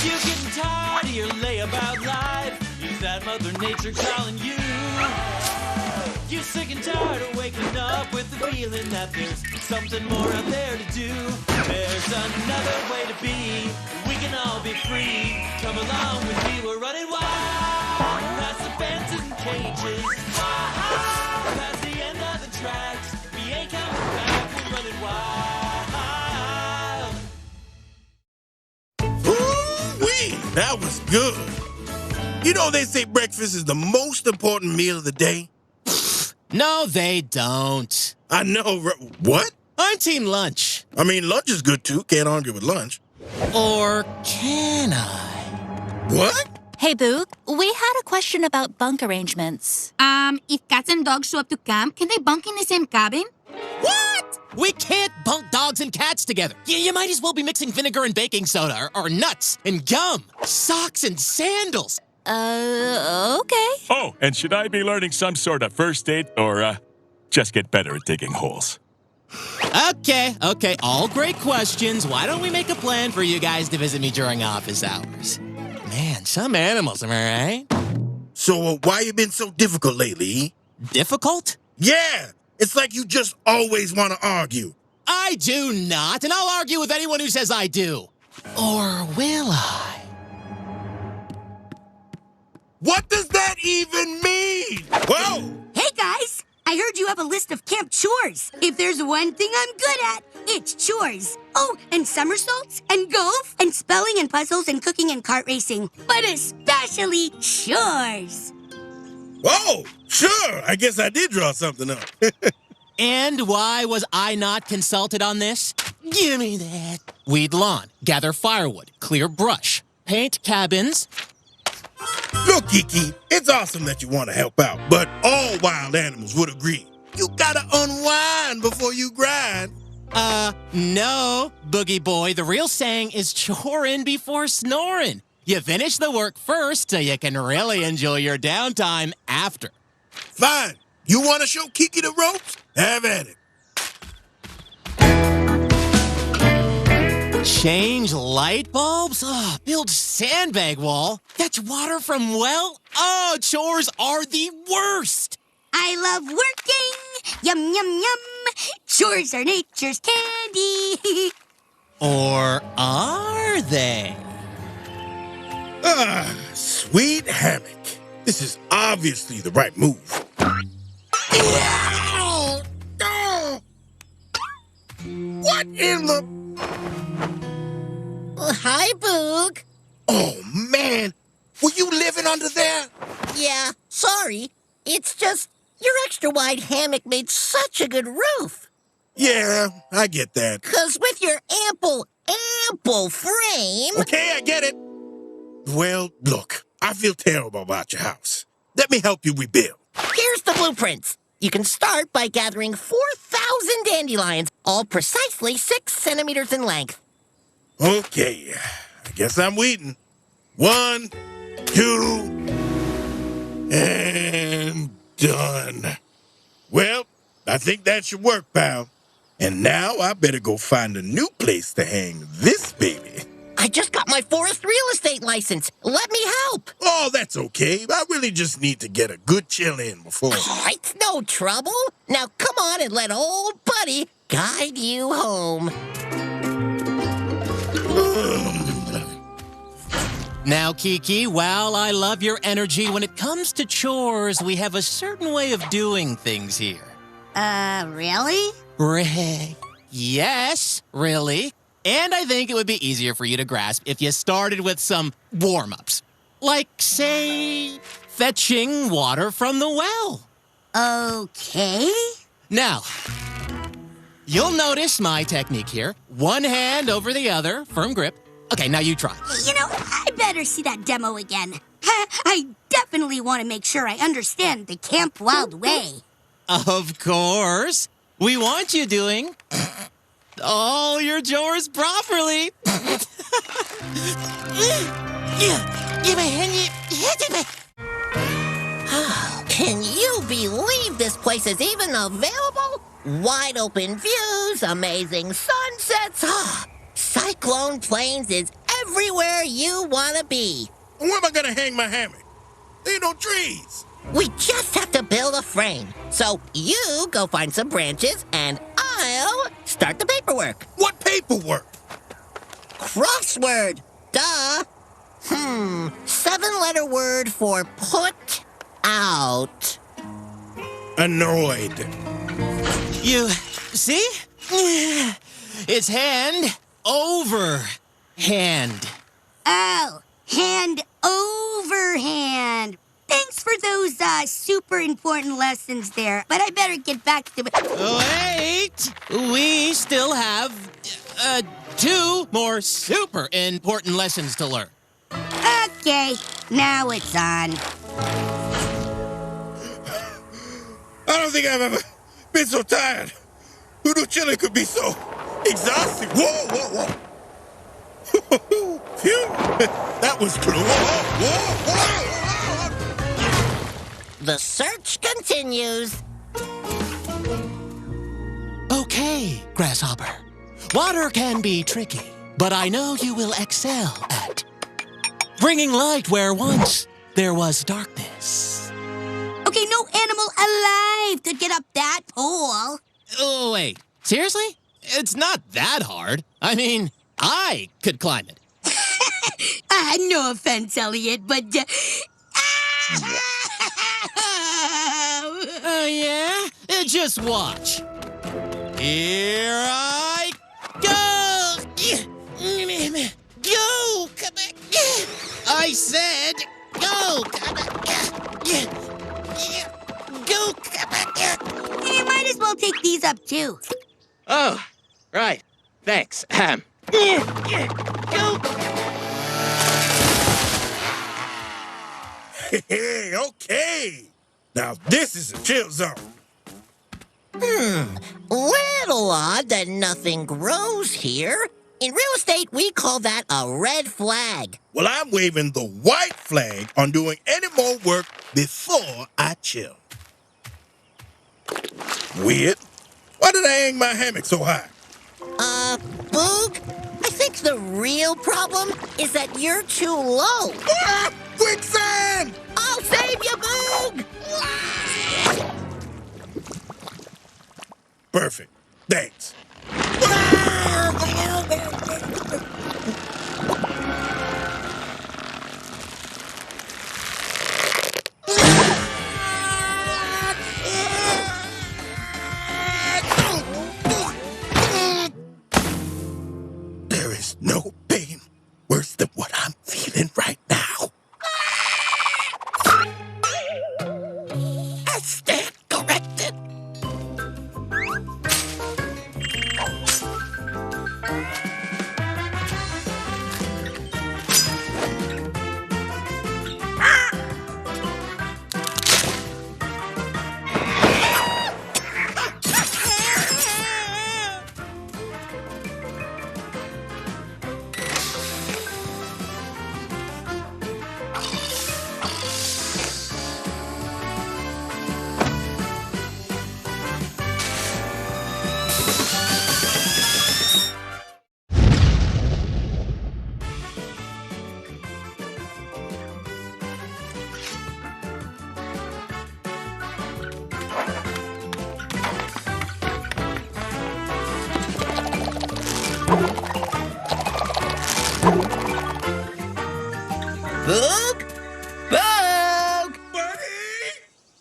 You getting tired of your layabout life? Is that Mother Nature calling you? You sick and tired of waking up with the feeling that there's something more out there to do? There's another way to be. We can all be free. Come along with me, we're running wild. Past the fences and cages. Past the end of the tracks. We ain't coming back, we're running wild. Ooh-wee, that was good. You know they say breakfast is the most important meal of the day? No, they don't. I know. What? I'm team lunch. I mean, lunch is good, too. Can't argue with lunch. Or can I? What? Hey, Boog, we had a question about bunk arrangements. If cats and dogs show up to camp, can they bunk in the same cabin? What? We can't bunk dogs and cats together. You might as well be mixing vinegar and baking soda, or nuts and gum, socks and sandals. Okay. Oh, and should I be learning some sort of first aid or just get better at digging holes? Okay, all great questions. Why don't we make a plan for you guys to visit me during office hours? Man, some animals, am I right? So why you been so difficult lately? Difficult? Yeah, it's like you just always want to argue. I do not, and I'll argue with anyone who says I do. Or will I? What does that even mean? Whoa! Hey, guys! I heard you have a list of camp chores. If there's one thing I'm good at, it's chores. Oh, and somersaults, and golf, and spelling and puzzles, and cooking and kart racing. But especially chores. Whoa! Sure, I guess I did draw something up. And why was I not consulted on this? Give me that. Weed lawn, gather firewood, clear brush, paint cabins. Look, Kiki, it's awesome that you want to help out, but all wild animals would agree. You gotta unwind before you grind. No, Boogie Boy. The real saying is chorin' before snoring. You finish the work first so you can really enjoy your downtime after. Fine. You want to show Kiki the ropes? Have at it. Change light bulbs? Oh, build sandbag wall? Fetch water from well? Oh, chores are the worst. I love working. Yum, yum, yum. Chores are nature's candy. Or are they? Sweet hammock. This is obviously the right move. What in the... Hi, Boog. Oh, man. Were you living under there? Yeah, sorry. It's just your extra wide hammock made such a good roof. Yeah, I get that. 'Cause with your ample frame... Okay, I get it. Well, look, I feel terrible about your house. Let me help you rebuild. Here's the blueprints. You can start by gathering 4,000 dandelions, all precisely 6 centimeters in length. Okay, I guess I'm waiting. 1, 2, and done. Well, I think that should work, pal. And now I better go find a new place to hang this baby. I just got my forest real estate license. Let me help. Oh, that's okay. I really just need to get a good chill in before. Oh, it's no trouble. Now come on and let old buddy guide you home. Now, Kiki, while I love your energy, when it comes to chores, we have a certain way of doing things here. Really? Yes, really. And I think it would be easier for you to grasp if you started with some warm-ups. Like, say, fetching water from the well. Okay. Now, you'll notice my technique here. One hand over the other, firm grip. Okay, now you try. You know, I better see that demo again. I definitely want to make sure I understand the Camp Wild way. Of course. We want you doing all your chores properly. Can you believe this place is even available? Wide open views, amazing sunsets. Cyclone Plains is everywhere you want to be. Where am I gonna hang my hammock? There ain't no trees. We just have to build a frame. So you go find some branches, and I'll start the paperwork. What paperwork? Crossword. Duh. 7-letter word for put out. Annoyed. You see? It's hand over hand. Oh, hand over hand. Thanks for those super important lessons there, but I better get back to it. Wait! We still have 2 more super important lessons to learn. Okay, now it's on. I don't think I've ever been so tired. Who knew chili could be so exhausting? Whoa, whoa, whoa. Phew. That was close. Whoa, whoa, whoa. The search continues. Okay, Grasshopper. Water can be tricky, but I know you will excel at bringing light where once there was darkness. Okay, no animal alive could get up that pole. Oh, wait. Seriously? It's not that hard. I mean, I could climb it. No offense, Elliot, but... Yeah? Just watch. Here I go! Go! Come back! I said go! Come back! Go! Come back! You might as well take these up, too. Oh, right. Thanks. Go! Hey, okay. Now this is a chill zone. Little odd that nothing grows here. In real estate, we call that a red flag. Well, I'm waving the white flag on doing any more work before I chill. Weird. Why did I hang my hammock so high? Boog, I think the real problem is that you're too low. Ah! Quicksand! I'll save you, Boog! Perfect. Thanks. There is no pain worse than what I'm feeling right now. I stand corrected. Boog? Boog! Buddy!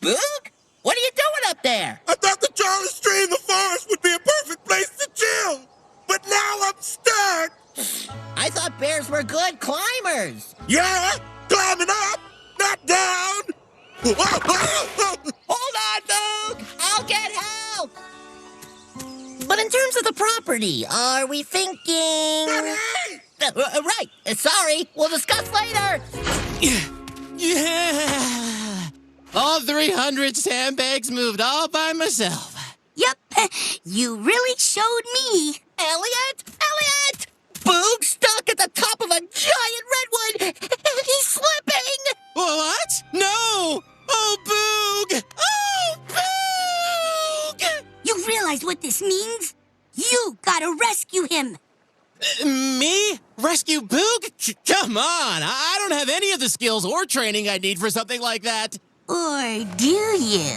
Boog? What are you doing up there? I thought the tallest tree in the forest would be a perfect place to chill. But now I'm stuck. I thought bears were good climbers. Yeah, climbing up, not down. Hold on, Boog! I'll get help! But in terms of the property, are we thinking... Buddy! Right. Sorry. We'll discuss later. Yeah! All 300 sandbags moved all by myself. Yep, you really showed me. Elliot! Elliot! Boog's stuck at the top of a giant redwood, and he's slipping! What? No! Oh, Boog! Oh, Boog! You realize what this means? You gotta rescue him. Me? Rescue Boog? Come on, I don't have any of the skills or training I need for something like that. Or do you?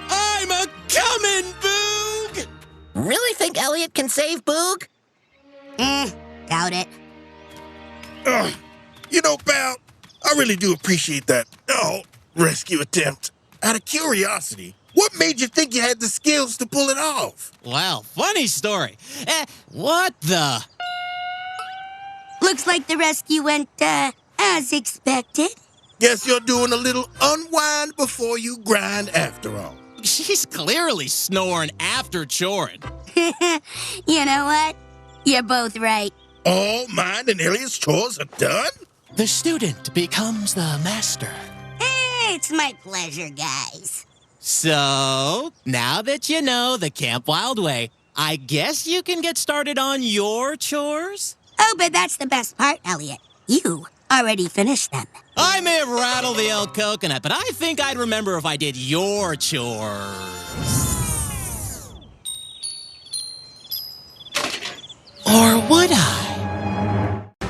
I'm a comin', Boog! Really think Elliot can save Boog? Doubt it. You know, pal, I really do appreciate that rescue attempt. Out of curiosity, what made you think you had the skills to pull it off? Well, funny story. What the? Looks like the rescue went, as expected. Guess you're doing a little unwind before you grind after all. She's clearly snoring after choring. You know what? You're both right. All mine and Elliot's chores are done? The student becomes the master. It's my pleasure, guys. So, now that you know the Camp Wild Way, I guess you can get started on your chores? Oh, but that's the best part, Elliot. You already finished them. I may have rattled the old coconut, but I think I'd remember if I did your chores. Or would I?